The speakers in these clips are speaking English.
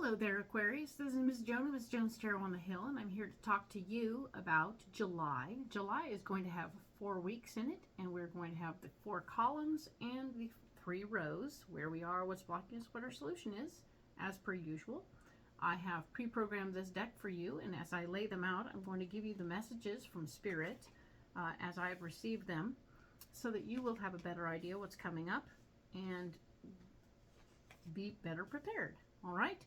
Hello there, Aquarius. This is Ms. Joan, Ms. Joan's Tarot on the Hill, and I'm here to talk to you about July. July is going to have 4 weeks in it, and we're going to have the 4 columns and the 3 rows, where we are, what's blocking us, what our solution is, as per usual. I have pre-programmed this deck for you, and as I lay them out, I'm going to give you the messages from Spirit as I have received them, so that you will have a better idea what's coming up and be better prepared. All right?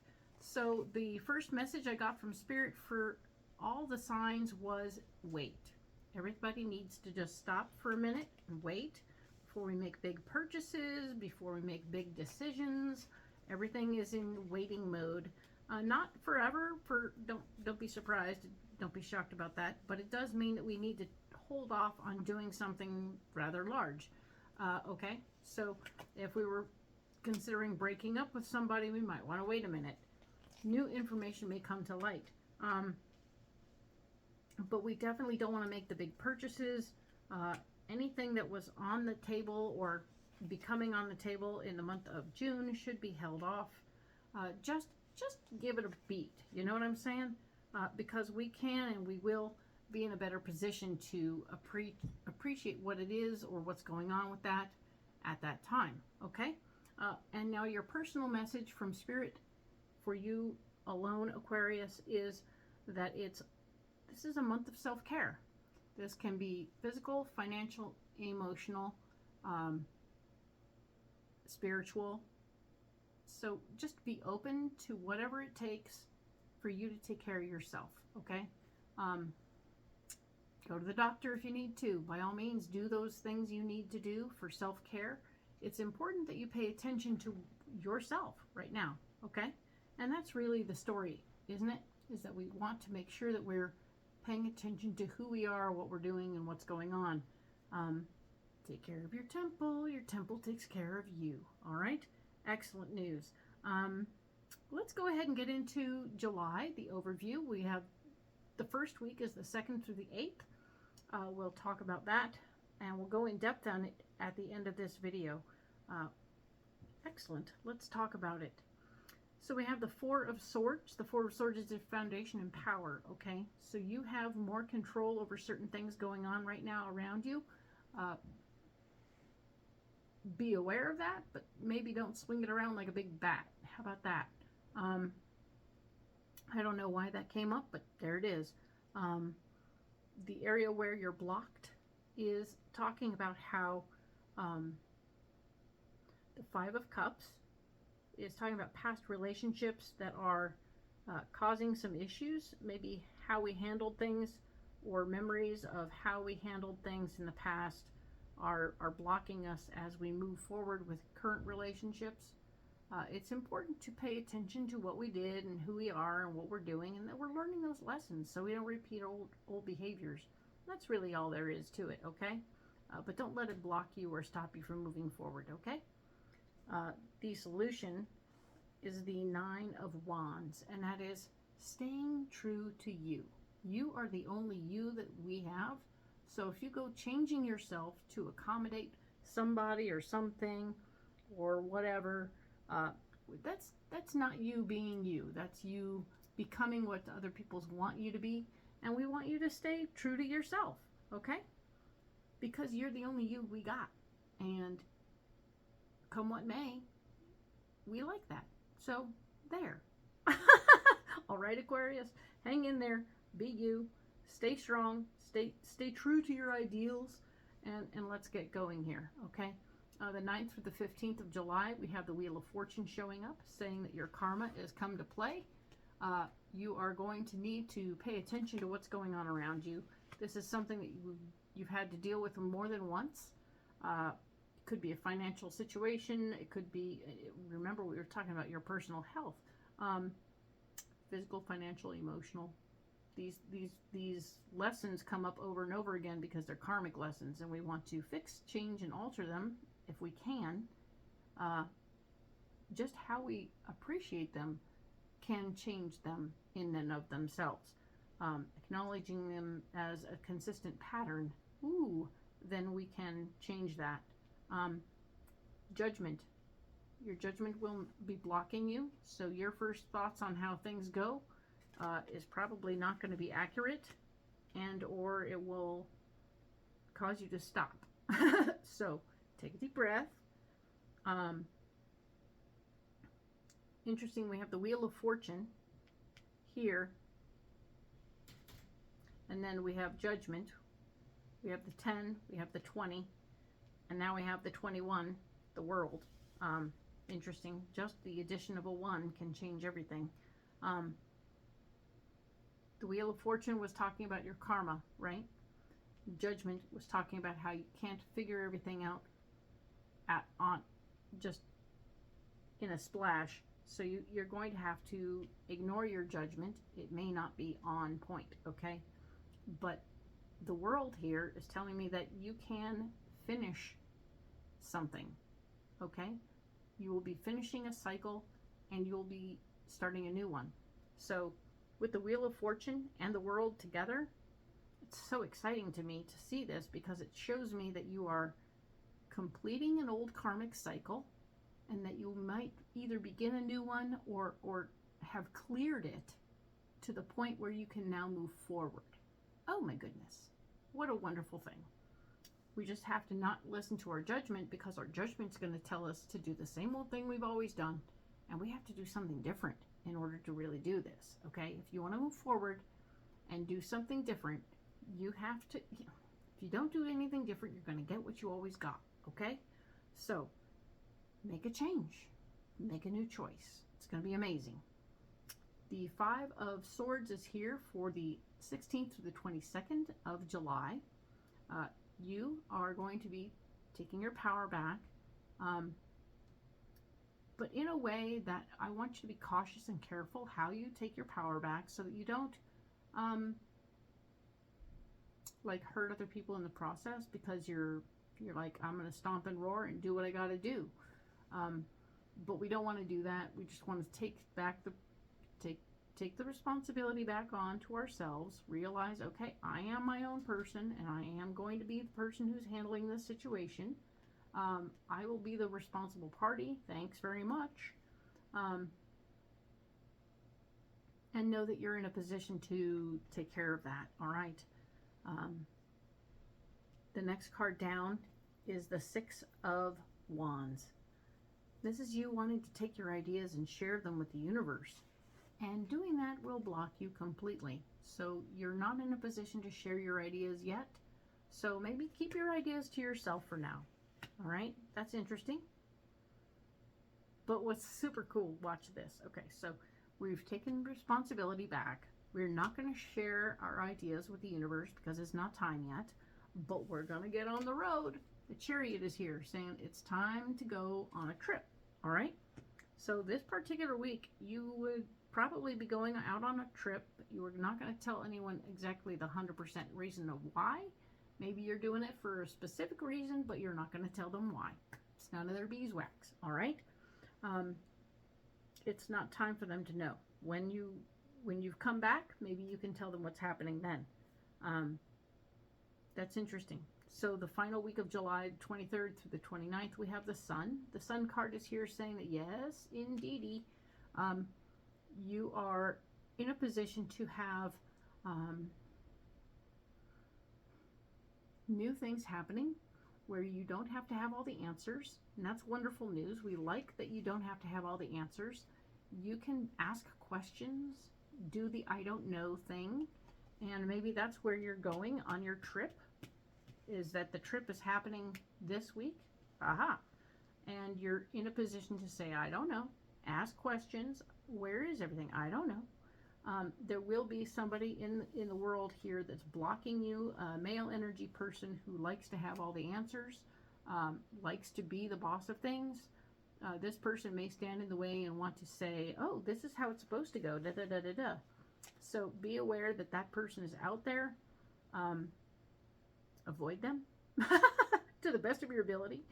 So the first message I got from Spirit for all the signs was wait. Everybody needs to just stop for a minute and wait before we make big purchases, before we make big decisions. Everything is in waiting mode. Not forever. Don't be surprised. Don't be shocked about that. But it does mean that we need to hold off on doing something rather large. Okay? So if we were considering breaking up with somebody, we might want to wait a minute. New information may come to light. But we definitely don't want to make the big purchases. Anything that was on the table or becoming on the table in the month of June should be held off. Just give it a beat. You know what I'm saying? Because we can and we will be in a better position to appreciate what it is or what's going on with that at that time. Okay? And now your personal message from Spirit for you alone, Aquarius, is that this is a month of self-care. This can be physical, financial, emotional, spiritual. So just be open to whatever it takes for you to take care of yourself, okay? Go to the doctor if you need to. By all means, do those things you need to do for self-care. It's important that you pay attention to yourself right now, okay? And that's really the story, isn't it? Is that we want to make sure that we're paying attention to who we are, what we're doing, and what's going on. Take care of your temple takes care of you, all right? Excellent news. Let's go ahead and get into July, the overview. We have the first week is the 2nd through the 8th. We'll talk about that, and we'll go in depth on it at the end of this video. Excellent. Let's talk about it. So we have the 4 of Swords. The 4 of Swords is the foundation and power, okay? So you have more control over certain things going on right now around you. Be aware of that, but maybe don't swing it around like a big bat. How about that? I don't know why that came up, but there it is. The area where you're blocked is talking about how the 5 of Cups is talking about past relationships that are causing some issues, maybe how we handled things or memories of how we handled things in the past are blocking us as we move forward with current relationships. It's important to pay attention to what we did and who we are and what we're doing, and that we're learning those lessons so we don't repeat old behaviors. That's really all there is to it, okay? But don't let it block you or stop you from moving forward, okay? The solution is the 9 of Wands, and that is staying true to you. You are the only you that we have. So if you go changing yourself to accommodate somebody or something or whatever, that's not you being you. That's you becoming what other people want you to be. And we want you to stay true to yourself, okay? Because you're the only you we got. And come what may, we like that. So, there. All right, Aquarius, hang in there. Be you. Stay strong. Stay true to your ideals. And let's get going here, okay? The 9th through the 15th of July, we have the Wheel of Fortune showing up, saying that your karma has come to play. You are going to need to pay attention to what's going on around you. This is something that you've had to deal with more than once. It could be a financial situation. It could be, remember we were talking about your personal health. Physical, financial, emotional. These lessons come up over and over again because they're karmic lessons, and we want to fix, change, and alter them if we can. Just how we appreciate them can change them in and of themselves. Acknowledging them as a consistent pattern, then we can change that. Judgment. Your judgment will be blocking you. So your first thoughts on how things go is probably not going to be accurate, and or it will cause you to stop. So take a deep breath. Interesting, we have the Wheel of Fortune here, and then we have Judgment. We have the 10, we have the 20, and now we have the 21, the World. Interesting, just the addition of a 1 can change everything. The Wheel of Fortune was talking about your karma, right? Judgment was talking about how you can't figure everything out just in a splash. So you're going to have to ignore your judgment. It may not be on point, okay? But the World here is telling me that you can finish something, okay? You will be finishing a cycle and you'll be starting a new one. So with the Wheel of Fortune and the World together, it's so exciting to me to see this, because it shows me that you are completing an old karmic cycle, and that you might either begin a new one or have cleared it to the point where you can now move forward. Oh my goodness, what a wonderful thing. We just have to not listen to our judgment, because our judgment's going to tell us to do the same old thing we've always done, and we have to do something different in order to really do this, okay? If you want to move forward and do something different, you have to, if you don't do anything different, you're going to get what you always got, okay? So make a change, make a new choice. It's going to be amazing. The 5 of Swords is here for the 16th to the 22nd of July. You are going to be taking your power back, but in a way that I want you to be cautious and careful how you take your power back, so that you don't like hurt other people in the process, because you're like, I'm going to stomp and roar and do what I got to do. But we don't want to do that. We just want to take the responsibility back on to ourselves. Realize, okay, I am my own person, and I am going to be the person who's handling this situation. I will be the responsible party. Thanks very much. And know that you're in a position to take care of that. All right. The next card down is the 6 of Wands. This is you wanting to take your ideas and share them with the universe. And doing that will block you completely. So you're not in a position to share your ideas yet. So maybe keep your ideas to yourself for now. All right, that's interesting. But what's super cool, watch this. Okay, so we've taken responsibility back. We're not going to share our ideas with the universe because it's not time yet. But we're going to get on the road. The Chariot is here saying it's time to go on a trip. All right, so this particular week you would probably be going out on a trip. You are not going to tell anyone exactly the 100% reason of why. Maybe you're doing it for a specific reason, but you're not going to tell them why. It's none of their beeswax. All right, it's not time for them to know. When you've come back, maybe you can tell them what's happening then. That's interesting. So the final week of July, 23rd through the 29th, we have the Sun. The Sun card is here saying that yes, indeedy, you are in a position to have new things happening where you don't have to have all the answers. And that's wonderful news. We like that you don't have to have all the answers. You can ask questions, do the I don't know thing, and maybe that's where you're going on your trip. Is that the trip is happening this week? Aha. And you're in a position to say, I don't know. Ask questions. Where is everything? I don't know. There will be somebody in the world here that's blocking you, a male energy person who likes to have all the answers, likes to be the boss of things. This person may stand in the way and want to say, oh, this is how it's supposed to go, da da da da da. So be aware that that person is out there. Avoid them to the best of your ability.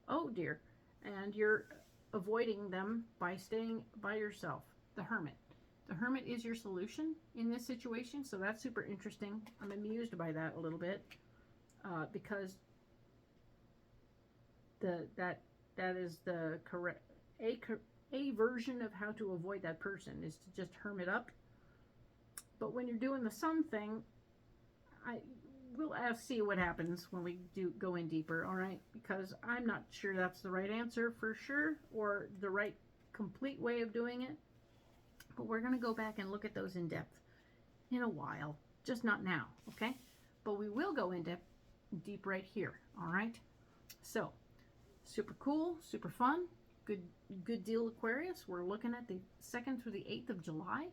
Oh dear. And you're avoiding them by staying by yourself. The Hermit. The Hermit is your solution in this situation, so that's super interesting. I'm amused by that a little bit because that That is the correct, a version of how to avoid that person is to just hermit up. But when you're doing the sun thing, we'll see what happens when we do go in deeper, all right? Because I'm not sure that's the right answer for sure, or the right complete way of doing it. But we're going to go back and look at those in depth in a while, just not now, okay? But we will go in deep right here, all right? So, super cool, super fun, good deal, Aquarius. We're looking at the 2nd through the 8th of July,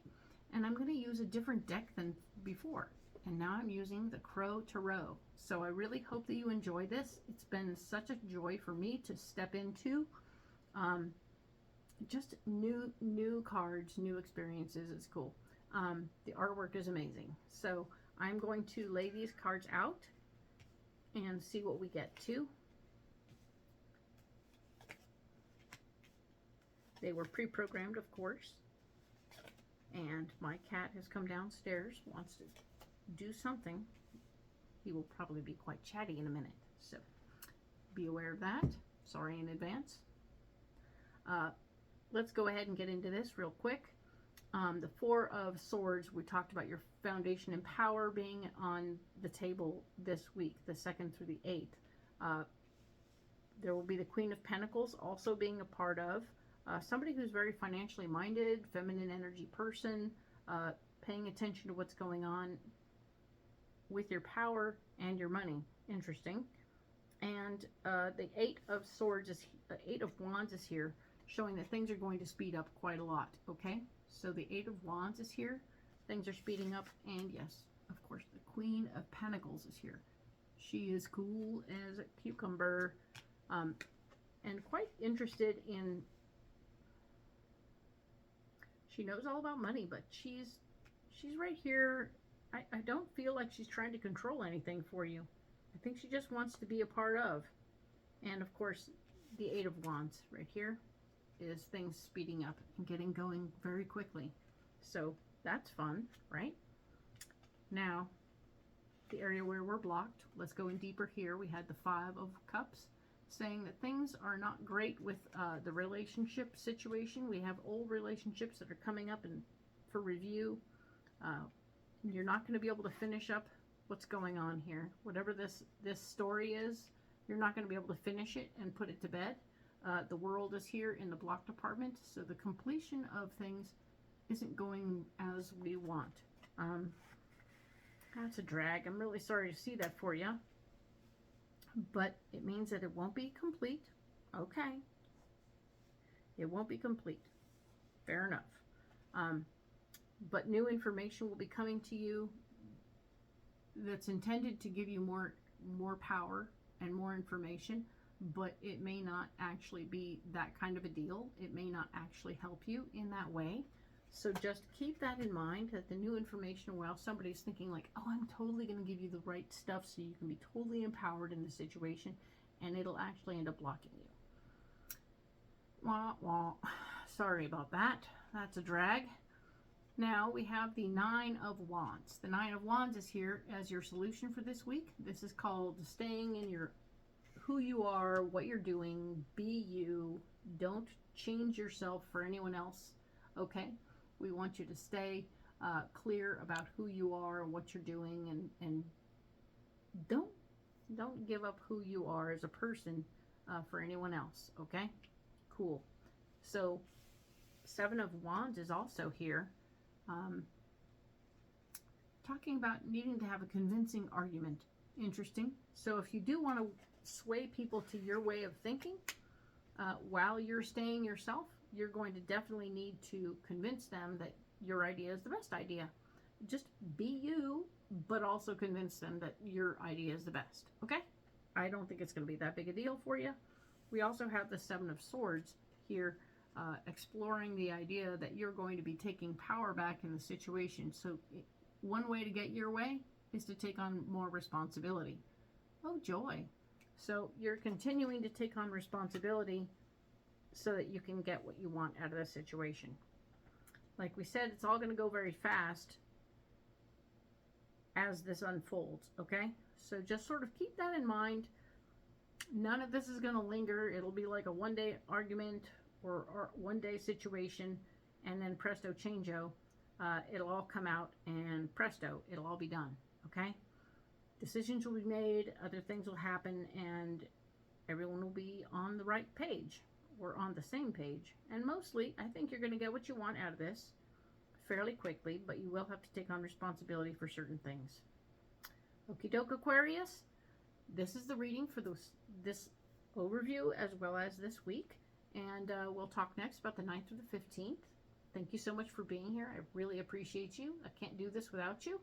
and I'm going to use a different deck than before. And now I'm using the Crow Tarot. So I really hope that you enjoy this. It's been such a joy for me to step into just new cards, new experiences. It's cool. The artwork is amazing. So I'm going to lay these cards out and see what we get to. They were pre-programmed, of course. And my cat has come downstairs, wants to do something. He will probably be quite chatty in a minute, so be aware of that. Sorry in advance. Let's go ahead and get into this real quick. The Four of Swords, we talked about your foundation and power being on the table this week, the 2nd through the 8th. There will be the Queen of Pentacles also being a part of. Somebody who's very financially minded, feminine energy person, paying attention to what's going on with your power and your money. Interesting. And the Eight of Wands is here, showing that things are going to speed up quite a lot. Okay, so the Eight of Wands is here, things are speeding up, and yes, of course, the Queen of Pentacles is here. She is cool as a cucumber, and quite interested in. She knows all about money, but she's right here. I don't feel like she's trying to control anything for you. I think she just wants to be a part of. And of course, the Eight of Wands right here is things speeding up and getting going very quickly. So that's fun, right? Now, the area where we're blocked, let's go in deeper here. We had the Five of Cups, saying that things are not great with the relationship situation. We have old relationships that are coming up for review. You're not going to be able to finish up what's going on here. Whatever this story is, you're not going to be able to finish it and put it to bed. The World is here in the block department, so the completion of things isn't going as we want. That's a drag. I'm really sorry to see that for you. But it means that it won't be complete. Okay. It won't be complete. Fair enough. But new information will be coming to you that's intended to give you more power and more information, but it may not actually be that kind of a deal. It may not actually help you in that way. So just keep that in mind, that the new information, while somebody's thinking like, oh, I'm totally going to give you the right stuff so you can be totally empowered in the situation, and it'll actually end up blocking you. Wah, wah. Sorry about that. That's a drag. Now we have the Nine of Wands. The Nine of Wands is here as your solution for this week. This is called staying in your who you are, what you're doing. Be you. Don't change yourself for anyone else. Okay? We want you to stay clear about who you are and what you're doing, and don't give up who you are as a person for anyone else. Okay? Cool. So Seven of Wands is also here. Talking about needing to have a convincing argument. Interesting. So if you do want to sway people to your way of thinking while you're staying yourself, you're going to definitely need to convince them that your idea is the best idea. Just be you, but also convince them that your idea is the best. Okay? I don't think it's going to be that big a deal for you. We also have the Seven of Swords here, exploring the idea that you're going to be taking power back in the situation. So one way to get your way is to take on more responsibility. Oh, joy. So you're continuing to take on responsibility so that you can get what you want out of the situation. Like we said, it's all going to go very fast as this unfolds, okay? So just sort of keep that in mind. None of this is going to linger. It'll be like a one-day argument or one-day situation, and then presto changeo, it'll all come out, and presto, it'll all be done, okay? Decisions will be made, other things will happen, and everyone will be on the right page, or on the same page. And mostly, I think you're going to get what you want out of this fairly quickly, but you will have to take on responsibility for certain things. Okie doke, Aquarius. This is the reading for this overview as well as this week. And we'll talk next about the 9th or the 15th. Thank you so much for being here. I really appreciate you. I can't do this without you.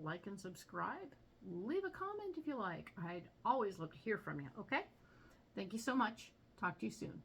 Like and subscribe. Leave a comment if you like. I'd always love to hear from you, okay? Thank you so much. Talk to you soon.